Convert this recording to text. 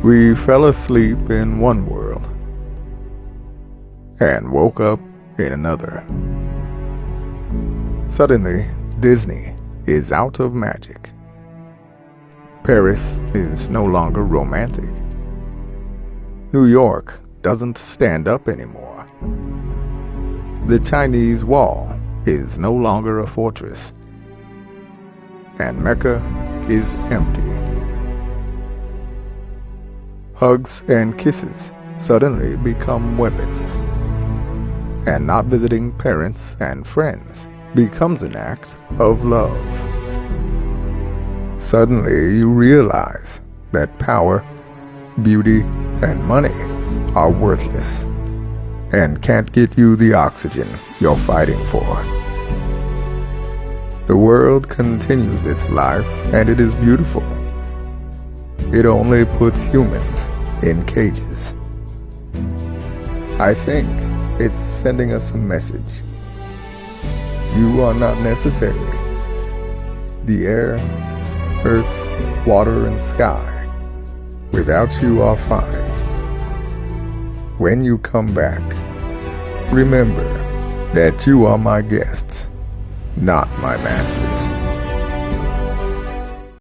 We fell asleep in one world and woke up in another. Suddenly, Disney is out of magic. Paris is no longer romantic. New York doesn't stand up anymore. The Chinese wall is no longer a fortress. And Mecca is empty. Hugs and kisses suddenly become weapons. And not visiting parents and friends becomes an act of love. Suddenly you realize that power, beauty, and money are worthless and can't get you the oxygen you're fighting for. The world continues its life, and it is beautiful. It only puts humans in cages. I think it's sending us a message. You are not necessary. The air, earth, water, and sky, without you are fine. When you come back, remember that you are my guests, not my masters.